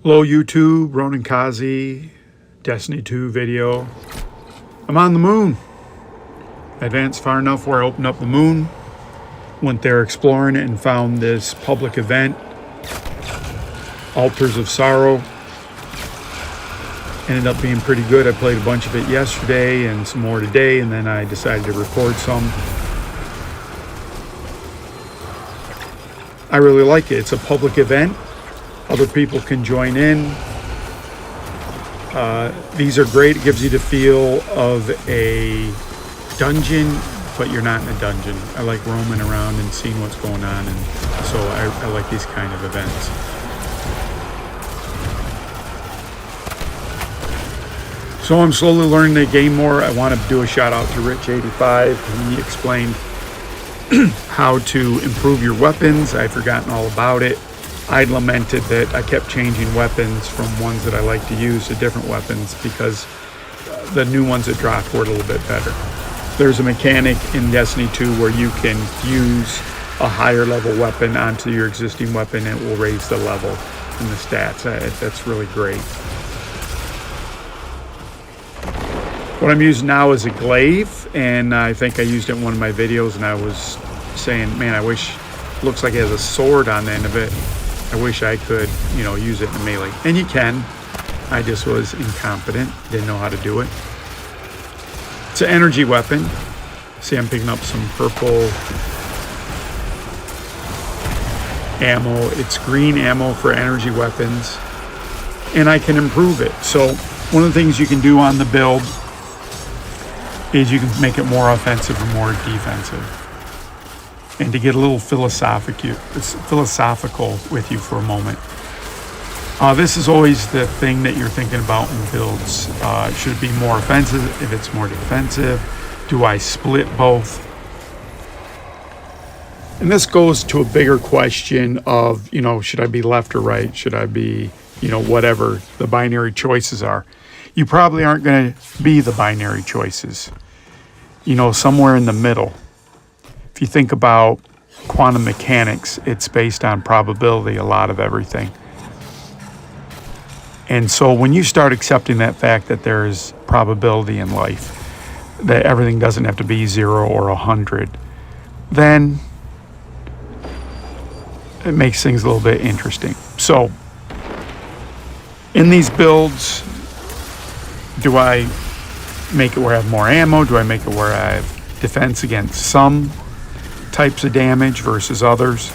Hello YouTube, Ronan Kazi, Destiny 2 video. I'm on the moon. Advanced far enough where I opened up the moon, went there exploring it and found this public event, Altars of Sorrow. Ended up being pretty good. I played a bunch of it yesterday and some more today, and then I decided to record some. I really like it. It's a public event. Other people can join in. These are great. It gives you the feel of a dungeon, but you're not in a dungeon. I like roaming around and seeing what's going on, and so I like these kind of events. So I'm slowly learning the game more. I want to do a shout out to Rich85. He explained how to improve your weapons. I'd forgotten all about it. I lamented that I kept changing weapons from ones that I like to use to different weapons because the new ones that dropped were a little bit better. There's a mechanic in Destiny 2 where you can fuse a higher level weapon onto your existing weapon and it will raise the level and the stats. That's really great. What I'm using now is a glaive, and I think I used it in one of my videos, and I was saying, man, I wish, looks like it has a sword on the end of it. I wish I could, use it in melee. And you can. I just was incompetent, didn't know how to do it. It's an energy weapon. See, I'm picking up some purple ammo. It's green ammo for energy weapons, and I can improve it. So one of the things you can do on the build is you can make it more offensive and more defensive. And to get a little philosophical with you for a moment. This is always the thing that you're thinking about in builds. Should it be more offensive if it's more defensive? Do I split both? And this goes to a bigger question of, should I be left or right? Should I be, whatever the binary choices are? You probably aren't going to be the binary choices. Somewhere in the middle. If you think about quantum mechanics, it's based on probability, a lot of everything. And so when you start accepting that fact that there is probability in life, that everything doesn't have to be 0 or 100, then it makes things a little bit interesting. So in these builds, do I make it where I have more ammo? Do I make it where I have defense against some types of damage versus others?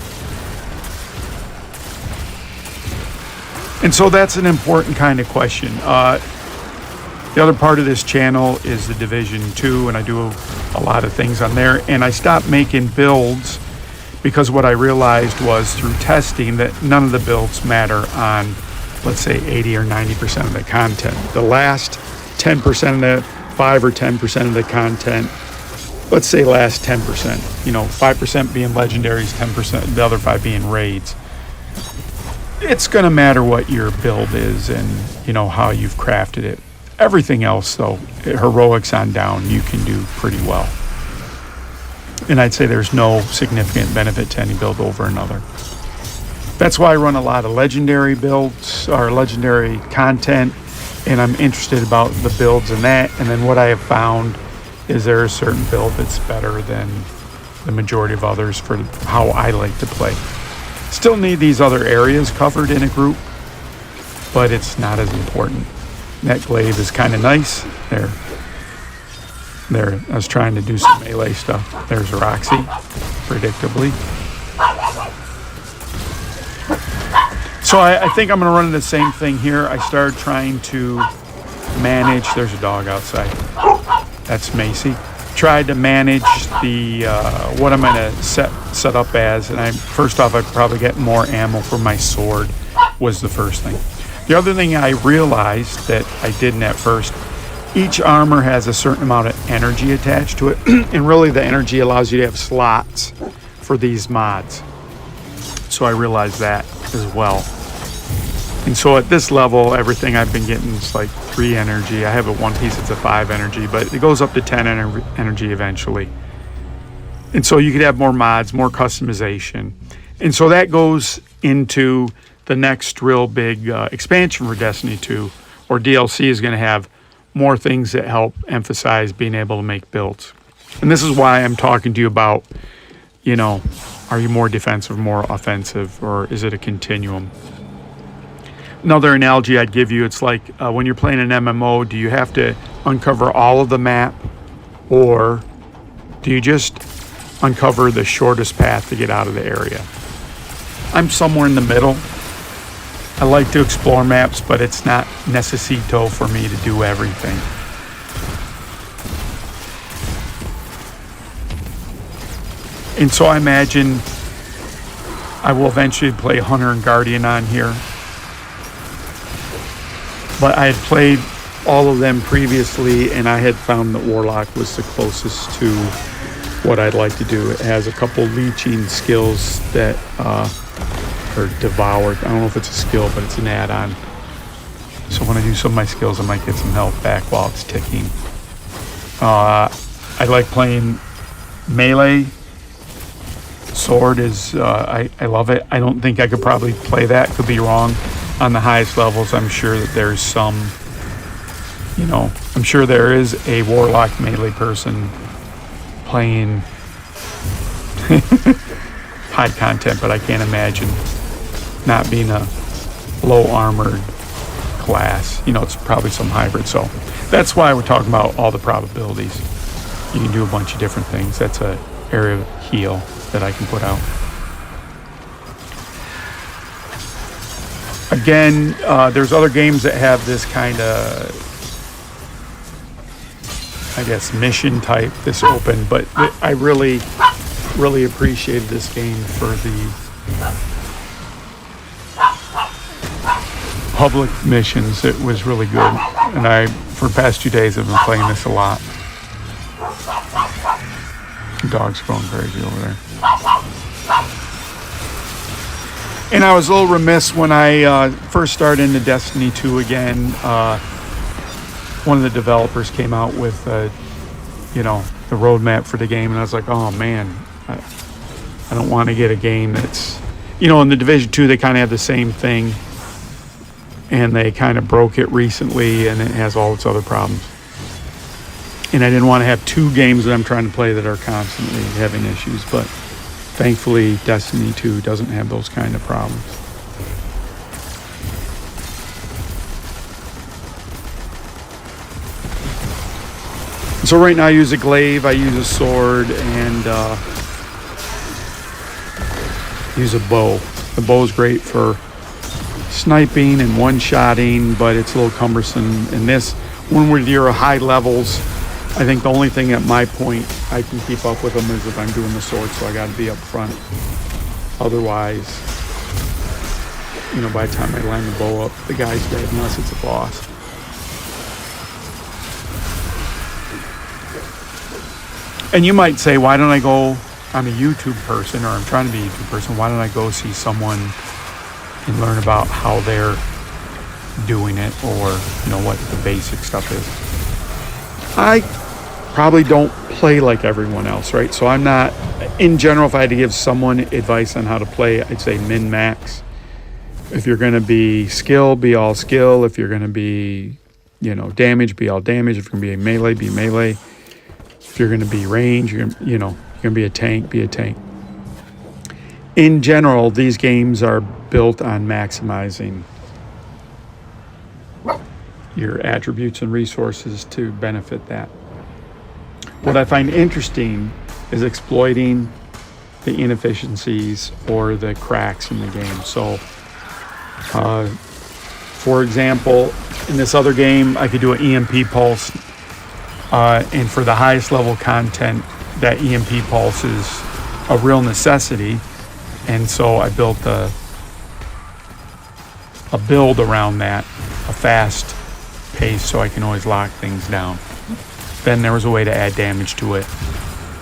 And so that's an important kind of question. The other part of this channel is the Division 2, and I do a lot of things on there. And I stopped making builds because what I realized was through testing that none of the builds matter on, let's say, 80 or 90% of the content. The last 10% of the 5 or 10% of the content, let's say last 10%, 5% being legendaries, 10%, the other 5 being raids. It's going to matter what your build is and, how you've crafted it. Everything else, though, heroics on down, you can do pretty well. And I'd say there's no significant benefit to any build over another. That's why I run a lot of legendary builds or legendary content, and I'm interested about the builds in that. And then what I have found is there a certain build that's better than the majority of others for how I like to play. Still need these other areas covered in a group, but it's not as important. That glaive is kind of nice. There. I was trying to do some melee stuff. There's Roxy, predictably. So I think I'm going to run the same thing here. I started trying to manage. There's a dog outside. That's Macy. Tried to manage the what I'm going to set up as, and first off, I'd probably get more ammo for my sword was the first thing. The other thing I realized that I didn't at first, each armor has a certain amount of energy attached to it, and really the energy allows you to have slots for these mods. So I realized that as well. And so at this level, everything I've been getting is like 3 energy. I have it one piece, it's a 5 energy, but it goes up to 10 energy eventually. And so you could have more mods, more customization. And so that goes into the next real big expansion for Destiny 2 or DLC is going to have more things that help emphasize being able to make builds. And this is why I'm talking to you about, you know, are you more defensive, more offensive, or is it a continuum? Another analogy I'd give you, it's like when you're playing an MMO, do you have to uncover all of the map, or do you just uncover the shortest path to get out of the area? I'm somewhere in the middle. I like to explore maps, but it's not necessito for me to do everything. And so I imagine I will eventually play Hunter and Guardian on here. But I had played all of them previously, and I had found that Warlock was the closest to what I'd like to do. It has a couple leeching skills that are devoured. I don't know if it's a skill, but it's an add-on. So when I do some of my skills, I might get some health back while it's ticking. I like playing melee. Sword is, I love it. I don't think I could probably play that. Could be wrong. On the highest levels, I'm sure that there's some, you know, I'm sure there is a Warlock melee person playing high content, but I can't imagine not being a low armored class. You know, it's probably some hybrid. So that's why we're talking about all the probabilities. You can do a bunch of different things. That's an area of heal that I can put out. Again, there's other games that have this kind of, I guess, mission type, this open, but I really appreciated this game for the public missions. It was really good, and for the past 2 days, I've been playing this a lot. The dog's going crazy over there. And I was a little remiss when I first started into Destiny 2 again. One of the developers came out with, you know, the roadmap for the game, and I was like, oh man, I don't want to get a game that's, you know, in the Division 2 they kind of have the same thing, and they kind of broke it recently, and it has all its other problems. And I didn't want to have 2 games that I'm trying to play that are constantly having issues, but thankfully, Destiny 2 doesn't have those kind of problems. So right now I use a glaive, I use a sword, and use a bow. The bow is great for sniping and one-shotting, but it's a little cumbersome. In this, when we're near high levels, I think the only thing at my point I can keep up with them is if I'm doing the sword, so I got to be up front. Otherwise, you know, by the time I line the bow up, the guy's dead unless it's a boss. And you might say, why don't I go, I'm a YouTube person, or I'm trying to be a YouTube person, why don't I go see someone and learn about how they're doing it, or, you know, what the basic stuff is. I probably don't play like everyone else, right? So I'm not, in general, if I had to give someone advice on how to play, I'd say min-max. If you're going to be skill, be all skill. If you're going to be, you know, damage, be all damage. If you're going to be a melee, be melee. If you're going to be range, you're going to be a tank, be a tank. In general, these games are built on maximizing your attributes and resources to benefit that. What I find interesting is exploiting the inefficiencies or the cracks in the game. So, for example, in this other game, I could do an EMP pulse, and for the highest level content, that EMP pulse is a real necessity, and so I built a build around that, a fast pace, so I can always lock things down. Then there was a way to add damage to it,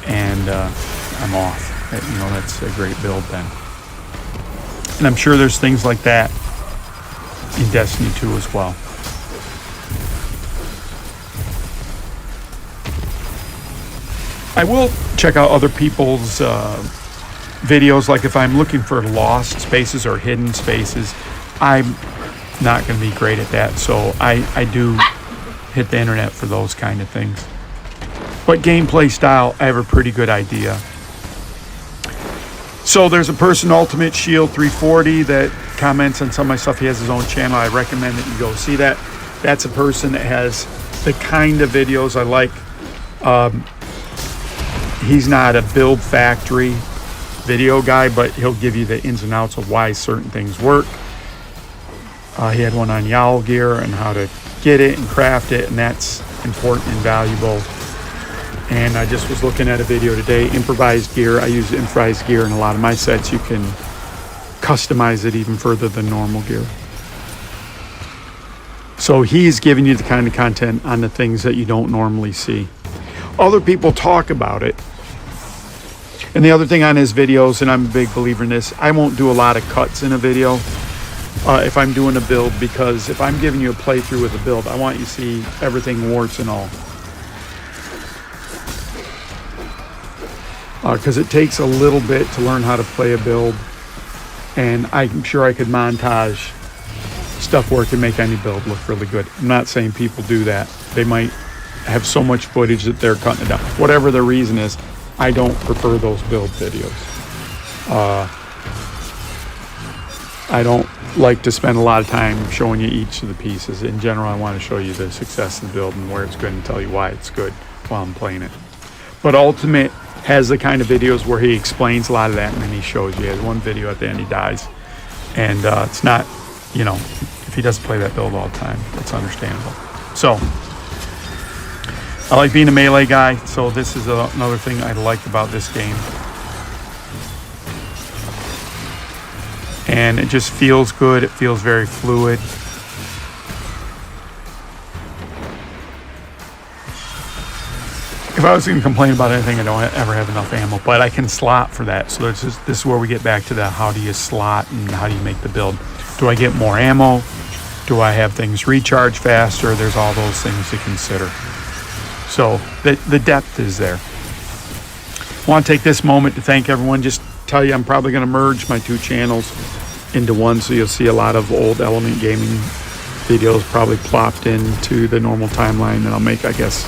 and I'm off. You know, that's a great build then. And I'm sure there's things like that in Destiny 2 as well. I will check out other people's videos, like if I'm looking for lost spaces or hidden spaces, I'm not going to be great at that, so I do hit the internet for those kind of things. But gameplay style, I have a pretty good idea. So there's a person, Ultimate Shield 340, that comments on some of my stuff. He has his own channel. I recommend that you go see that. That's a person that has the kind of videos I like. He's not a build factory video guy, but he'll give you the ins and outs of why certain things work. He had one on Yowl gear and how to get it and craft it, and that's important and valuable. And I just was looking at a video today, improvised gear. I use improvised gear in a lot of my sets. You can customize it even further than normal gear. So he's giving you the kind of content on the things that you don't normally see. Other people talk about it. And the other thing on his videos, and I'm a big believer in this, I won't do a lot of cuts in a video if I'm doing a build, because if I'm giving you a playthrough with a build, I want you to see everything warts and all. Because it takes a little bit to learn how to play a build, and I'm sure I could montage stuff where it can make any build look really good. I'm not saying people do that. They might have so much footage that they're cutting it down. Whatever the reason is, I don't prefer those build videos. I don't like to spend a lot of time showing you each of the pieces. In general, I want to show you the success of the build and where it's good and tell you why it's good while I'm playing it. But Ultimate has the kind of videos where he explains a lot of that, and then he shows you. He has one video at the end, he dies. And it's not, you know, if he doesn't play that build all the time, that's understandable. So, I like being a melee guy, so this is another thing I like about this game. And it just feels good, it feels very fluid. If I was going to complain about anything, I don't ever have enough ammo, but I can slot for that. So this is where we get back to the how do you slot and how do you make the build. Do I get more ammo? Do I have things recharge faster? There's all those things to consider. So the depth is there. I want to take this moment to thank everyone. Just tell you I'm probably going to merge my two channels into one, so you'll see a lot of old Element Gaming videos probably plopped into the normal timeline, and I'll make, I guess,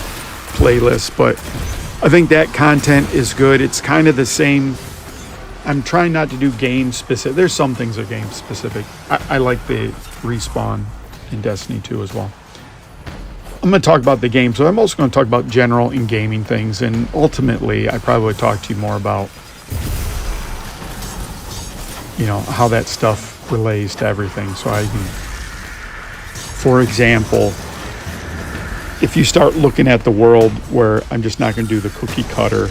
playlists. But I think that content is good. It's kind of the same. I'm trying not to do game specific. There's some things that are game specific. I like the respawn in Destiny 2 as well. I'm going to talk about the game, so I'm also going to talk about general in gaming things, and ultimately I probably would talk to you more about, you know, how that stuff relates to everything. So I can, for example, if you start looking at the world where I'm just not going to do the cookie cutter,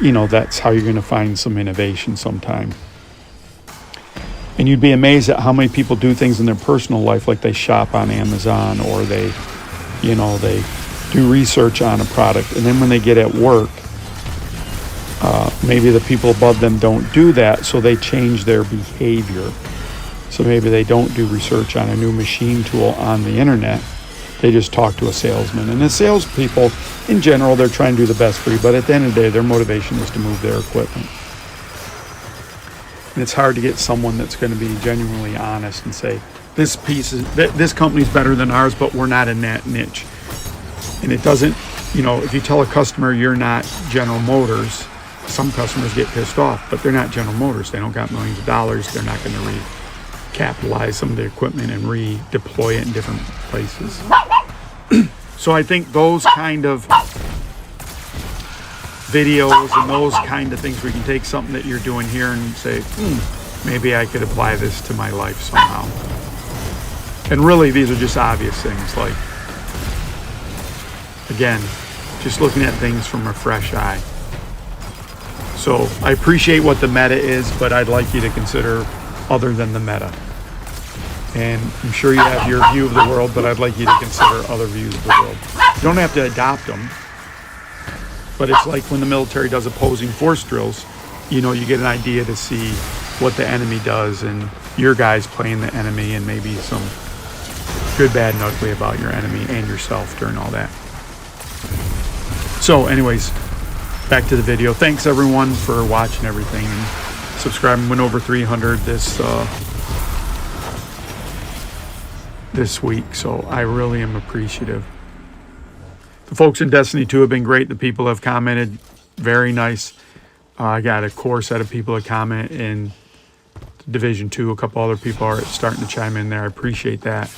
you know, that's how you're going to find some innovation sometime. And you'd be amazed at how many people do things in their personal life, like they shop on Amazon, or they, you know, they do research on a product, and then when they get at work, maybe the people above them don't do that, so they change their behavior. So maybe they don't do research on a new machine tool on the internet. They just talk to a salesman. And the salespeople, in general, they're trying to do the best for you, but at the end of the day, their motivation is to move their equipment. And it's hard to get someone that's going to be genuinely honest and say, this company's better than ours, but we're not in that niche. And it doesn't, you know, if you tell a customer you're not General Motors, some customers get pissed off, but they're not General Motors. They don't got millions of dollars. They're not going to recapitalize some of the equipment and redeploy it in different places. So I think those kind of videos and those kind of things, we can take something that you're doing here and say, maybe I could apply this to my life somehow. And really, these are just obvious things, like, again, just looking at things from a fresh eye. So I appreciate what the meta is, but I'd like you to consider other than the meta. And I'm sure you have your view of the world, but I'd like you to consider other views of the world. You don't have to adopt them, but it's like when the military does opposing force drills, you know, you get an idea to see what the enemy does, and your guys playing the enemy, and maybe some good, bad, and ugly about your enemy and yourself during all that. So anyways, back to the video. Thanks everyone for watching everything and subscribing. Went over 300 this this week, so I really am appreciative. The folks in Destiny 2 have been great. The people have commented, very nice. I got a core set of people that comment in Division 2. A couple other people are starting to chime in there. I appreciate that.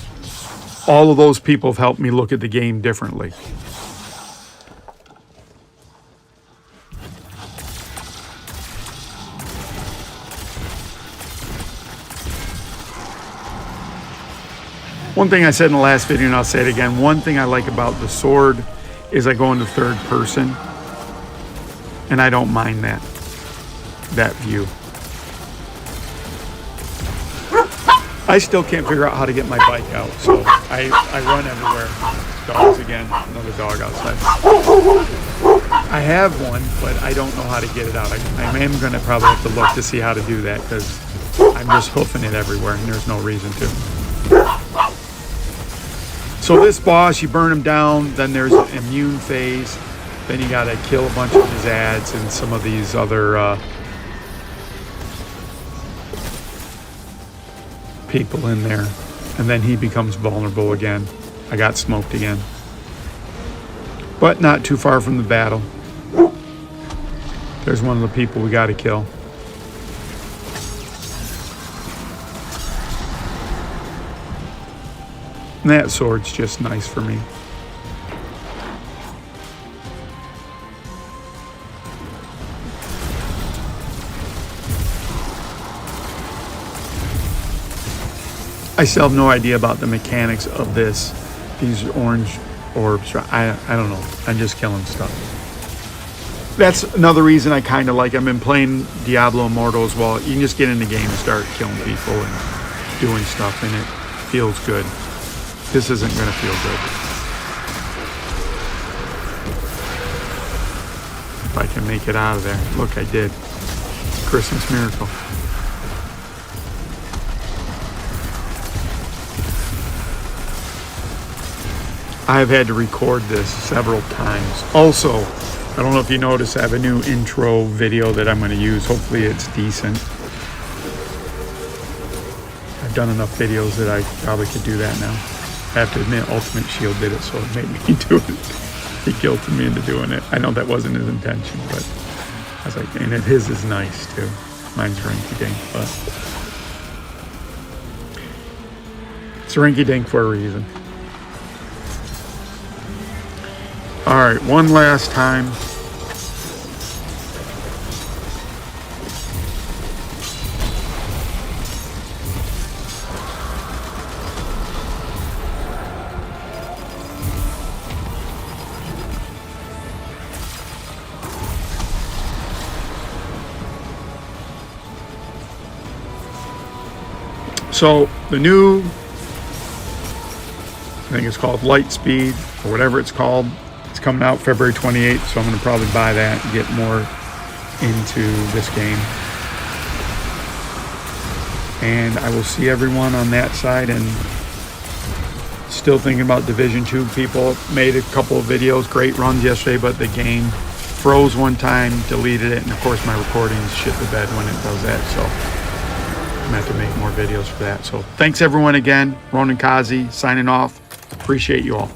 All of those people have helped me look at the game differently. One thing I said in the last video, and I'll say it again, one thing I like about the sword is I go into third person, and I don't mind that view. I still can't figure out how to get my bike out, so I run everywhere. Dogs again, another dog outside. I have one, but I don't know how to get it out. I am going to probably have to look to see how to do that, because I'm just hoofing it everywhere, and there's no reason to. So this boss, you burn him down, then there's an immune phase, then you got to kill a bunch of his ads and some of these other people in there, and then he becomes vulnerable again. I got smoked again, but not too far from the battle. There's one of the people we got to kill. And that sword's just nice for me. I still have no idea about the mechanics of these orange orbs. I don't know. I'm just killing stuff. That's another reason I kind of like. I've been playing Diablo Immortal as well. You can just get in the game and start killing people and doing stuff, and it feels good. This isn't going to feel good. If I can make it out of there. Look, I did. Christmas miracle. I've had to record this several times. Also, I don't know if you noticed, I have a new intro video that I'm going to use. Hopefully it's decent. I've done enough videos that I probably could do that now. I have to admit, Ultimate Shield did it, so it made me do it. He guilted me into doing it. I know that wasn't his intention, but I was like, and his is nice too. Mine's rinky-dink, but it's rinky-dink for a reason. All right, one last time. So the new, I think it's called Lightspeed or whatever it's called. It's coming out February 28th, so I'm going to probably buy that and get more into this game. And I will see everyone on that side. And still thinking about Division 2. People made a couple of videos, great runs yesterday, but the game froze one time, deleted it, and of course my recordings shit the bed when it does that. So I'm going to have to make more videos for that. So thanks everyone again. Ronan Kazi signing off. Appreciate you all.